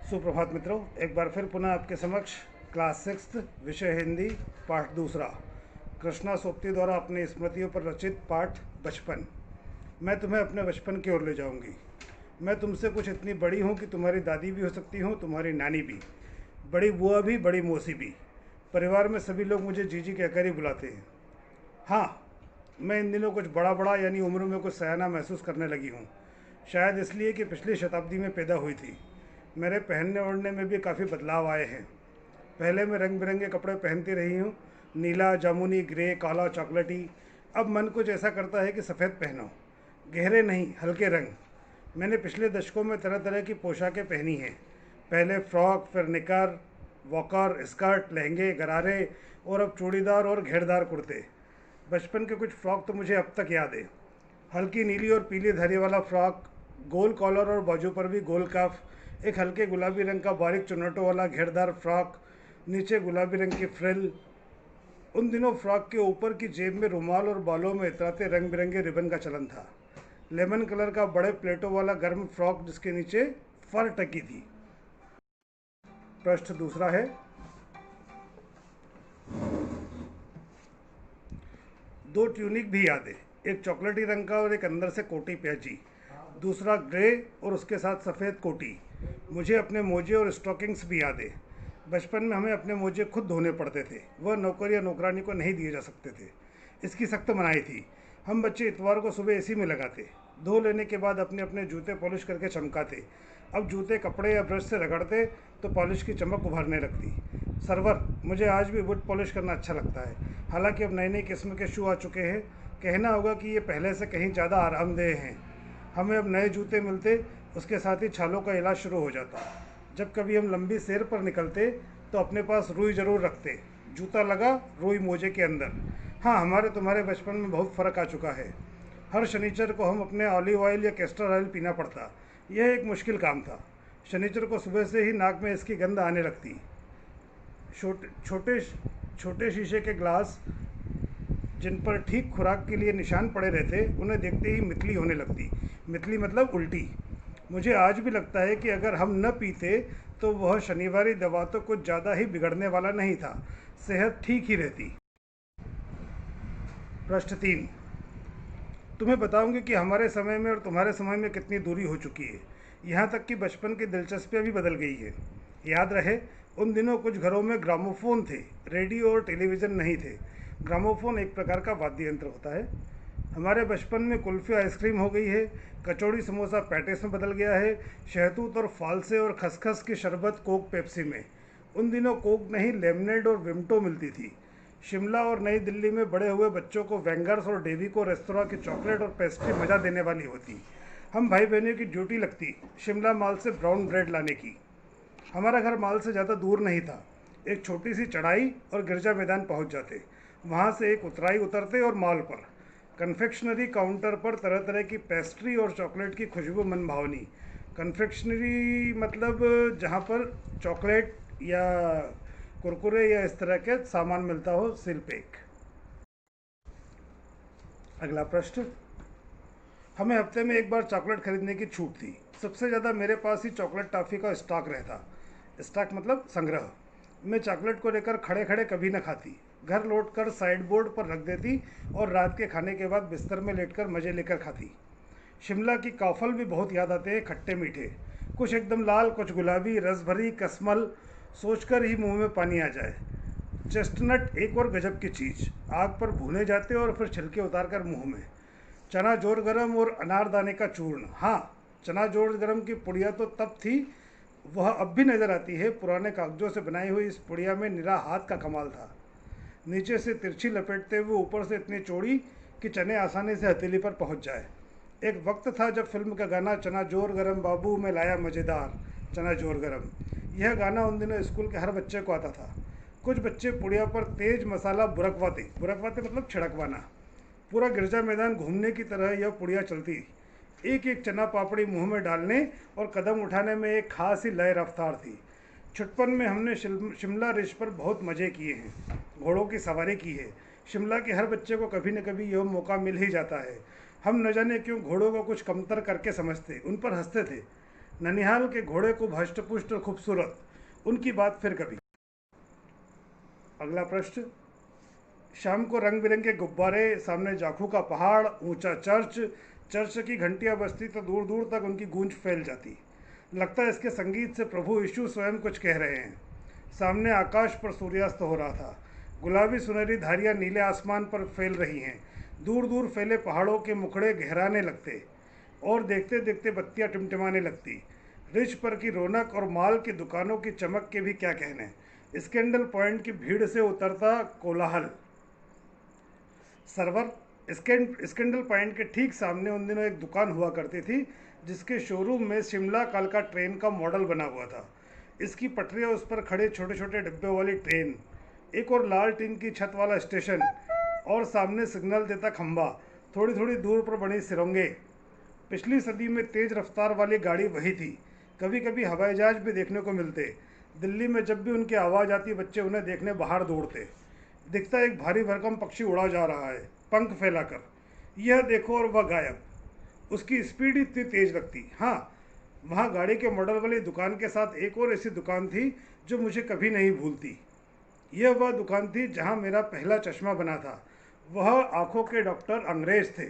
सुप्रभात मित्रों, एक बार फिर पुनः आपके समक्ष क्लास 6 विषय हिंदी पाठ दूसरा कृष्णा सोप्ती द्वारा अपनी स्मृतियों पर रचित पाठ बचपन। मैं तुम्हें अपने बचपन की ओर ले जाऊंगी। मैं तुमसे कुछ इतनी बड़ी हूँ कि तुम्हारी दादी भी हो सकती हूँ, तुम्हारी नानी भी, बड़ी बुआ भी, बड़ी मौसी भी। परिवार में सभी लोग मुझे जीजी कहकर ही बुलाते हैं। हाँ, मैं इन दिनों कुछ बड़ा बड़ा यानी उम्र में कुछ सयाना महसूस करने लगी हूँ। शायद इसलिए कि पिछली शताब्दी में पैदा हुई थी। मेरे पहनने ओढ़ने में भी काफ़ी बदलाव आए हैं। पहले मैं रंग बिरंगे कपड़े पहनती रही हूँ, नीला, जामुनी, ग्रे, काला, चॉकलेटी। अब मन कुछ ऐसा करता है कि सफ़ेद पहनो, गहरे नहीं, हल्के रंग। मैंने पिछले दशकों में तरह तरह की पोशाकें पहनी हैं। पहले फ्रॉक, फिर निकर, वॉकर, स्कर्ट, लहंगे, गरारे और अब चूड़ीदार और घेरदार कुर्ते। बचपन के कुछ फ्रॉक तो मुझे अब तक याद है। हल्की नीली और पीली धारी वाला फ्रॉक, गोल कॉलर और बाजू पर भी गोल कफ, एक हल्के गुलाबी रंग का बारीक चुन्नटों वाला घेरदार फ्रॉक, नीचे गुलाबी रंग की फ्रिल। उन दिनों फ्रॉक के ऊपर की जेब में रुमाल और बालों में इतराते रंग बिरंगे रिबन का चलन था। लेमन कलर का बड़े प्लेटों वाला गर्म फ्रॉक जिसके नीचे फर टकी थी। पृष्ठ दूसरा है। दो ट्यूनिक भी याद है, एक चॉकलेटी रंग का और एक अंदर से कोटी पैची, दूसरा ग्रे और उसके साथ सफ़ेद कोटी। मुझे अपने मोजे और स्टॉकिंग्स भी याद है। बचपन में हमें अपने मोजे खुद धोने पड़ते थे, वह नौकर या नौकरानी को नहीं दिए जा सकते थे। इसकी सख्त मनाही थी। हम बच्चे इतवार को सुबह एसी में लगाते, धो लेने के बाद अपने अपने जूते पॉलिश करके चमकाते। अब जूते कपड़े या ब्रश से रगड़ते तो पॉलिश की चमक उभरने लगती। सरवर, मुझे आज भी वुड पॉलिश करना अच्छा लगता है। हालांकि अब नई नई किस्म के शू आ चुके हैं, कहना होगा कि ये पहले से कहीं ज़्यादा आरामदेह हैं। हमें अब नए जूते मिलते, उसके साथ ही छालों का इलाज शुरू हो जाता। जब कभी हम लंबी सैर पर निकलते तो अपने पास रुई ज़रूर रखते। जूता लगा, रुई मोजे के अंदर। हाँ, हमारे तुम्हारे बचपन में बहुत फ़र्क आ चुका है। हर शनिचर को हम अपने ऑलिव ऑयल या कैस्टर ऑयल पीना पड़ता। यह एक मुश्किल काम था। शनिचर को सुबह से ही नाक में इसकी गंध आने लगती। छोटे छोटे छोटे शीशे के ग्लास जिन पर ठीक खुराक के लिए निशान पड़े रहते, उन्हें देखते ही मितली होने लगती। मितली मतलब उल्टी। मुझे आज भी लगता है कि अगर हम न पीते तो वह शनिवारी दवा तो कुछ ज़्यादा ही बिगड़ने वाला नहीं था, सेहत ठीक ही रहती। प्रश्न 3। तुम्हें बताऊंगी कि हमारे समय में और तुम्हारे समय में कितनी दूरी हो चुकी है। यहाँ तक कि बचपन की दिलचस्पियाँ भी बदल गई है। याद रहे, उन दिनों कुछ घरों में ग्रामोफोन थे, रेडियो और टेलीविज़न नहीं थे। ग्रामोफोन एक प्रकार का वाद्य यंत्र होता है। हमारे बचपन में कुल्फ़ी आइसक्रीम हो गई है, कचौड़ी समोसा पैटिस में बदल गया है, शहतूत और फालसे और खसखस की शरबत कोक पेप्सी में। उन दिनों कोक नहीं, लेमनेड और विमटो मिलती थी। शिमला और नई दिल्ली में बड़े हुए बच्चों को वेंगर्स और डेवी को रेस्तोरां की चॉकलेट और पेस्ट्री मज़ा देने वाली होती। हम भाई बहनों की ड्यूटी लगती शिमला माल से ब्राउन ब्रेड लाने की। हमारा घर माल से ज़्यादा दूर नहीं था। एक छोटी सी चढ़ाई और गिरजा मैदान पहुंच जाते। वहां से एक उतराई उतरते और मॉल पर कन्फेक्शनरी काउंटर पर तरह तरह की पेस्ट्री और चॉकलेट की खुशबू मन भावनी। कन्फेक्शनरी मतलब जहाँ पर चॉकलेट या कुरकुरे या इस तरह के सामान मिलता हो, सिल पैक। अगला प्रश्न। हमें हफ्ते में एक बार चॉकलेट खरीदने की छूट थी। सबसे ज़्यादा मेरे पास ही चॉकलेट टॉफ़ी का स्टॉक रहता। स्टॉक मतलब संग्रह। मैं चॉकलेट को लेकर खड़े खड़े कभी न खाती, घर लौटकर साइड बोर्ड पर रख देती और रात के खाने के बाद बिस्तर में लेटकर मज़े लेकर खाती। शिमला की काफ़ल भी बहुत याद आते हैं, खट्टे मीठे, कुछ एकदम लाल, कुछ गुलाबी, रस भरी कसमल, सोचकर ही मुंह में पानी आ जाए। चेस्टनट एक और गजब की चीज़, आग पर भूने जाते और फिर छिलके उतार कर मुँह में। चना जोर गरम और अनारदाने का चूर्ण। हाँ, चना जोर गरम की पुड़िया तो तब थी, वह अब भी नज़र आती है। पुराने कागजों से बनाई हुई इस पुड़िया में निरा हाथ का कमाल था। नीचे से तिरछी लपेटते हुए ऊपर से इतनी चौड़ी कि चने आसानी से हथेली पर पहुंच जाए। एक वक्त था जब फिल्म का गाना चना जोर गरम बाबू में लाया मज़ेदार चना जोर गरम, यह गाना उन दिनों स्कूल के हर बच्चे को आता था। कुछ बच्चे पुड़िया पर तेज मसाला बुरकवाते, बुरकवाते मतलब छिड़कवाना। पूरा गिरजा मैदान घूमने की तरह यह पुड़िया चलती, एक एक चना पापड़ी मुंह में डालने और कदम उठाने में एक खास ही लय रफ्तार थी। छुटपन में हमने शिमला रिज पर बहुत मज़े किए हैं, घोड़ों की सवारी की है। शिमला के हर बच्चे को कभी न कभी यह मौका मिल ही जाता है। हम न जाने क्यों घोड़ों को कुछ कमतर करके समझते, उन पर हंसते थे। ननिहाल के घोड़े को हष्ट पुष्ट और खूबसूरत, उनकी बात फिर कभी। अगला प्रश्न, शाम को रंग बिरंगे गुब्बारे, सामने जाखू का पहाड़, ऊंचा चर्च, चर्च की घंटियां बजती तो दूर दूर तक उनकी गूंज फैल जाती। लगता है इसके संगीत से प्रभु यीशु स्वयं कुछ कह रहे हैं। सामने आकाश पर सूर्यास्त हो रहा था। गुलाबी सुनहरी धारियां नीले आसमान पर फैल रही हैं। दूर दूर फैले पहाड़ों के मुखड़े गहराने लगते और देखते देखते बत्तियां टिमटिमाने लगती। रिज पर की रौनक और माल की दुकानों की चमक के भी क्या कहने। स्कैंडल पॉइंट की भीड़ से उतरता कोलाहल। सर्वर, स्कैंडल पॉइंट के ठीक सामने उन दिनों एक दुकान हुआ करती थी जिसके शोरूम में शिमला कालका ट्रेन का मॉडल बना हुआ था। इसकी पटरियाँ, उस पर खड़े छोटे छोटे डिब्बे वाली ट्रेन, एक और लाल टीन की छत वाला स्टेशन और सामने सिग्नल देता खंबा, थोड़ी थोड़ी दूर पर बनी सुरंगें। पिछली सदी में तेज रफ्तार वाली गाड़ी वही थी। कभी कभी हवाई जहाज भी देखने को मिलते। दिल्ली में जब भी उनकी आवाज़ आती बच्चे उन्हें देखने बाहर दौड़ते। दिखता एक भारी भरकम पक्षी उड़ा जा रहा है पंख फैलाकर, यह देखो, और वह गायब। उसकी स्पीड इतनी तेज लगती। हाँ, वहाँ गाड़ी के मॉडल वाली दुकान के साथ एक और ऐसी दुकान थी जो मुझे कभी नहीं भूलती। यह वह दुकान थी जहाँ मेरा पहला चश्मा बना था। वह आंखों के डॉक्टर अंग्रेज थे।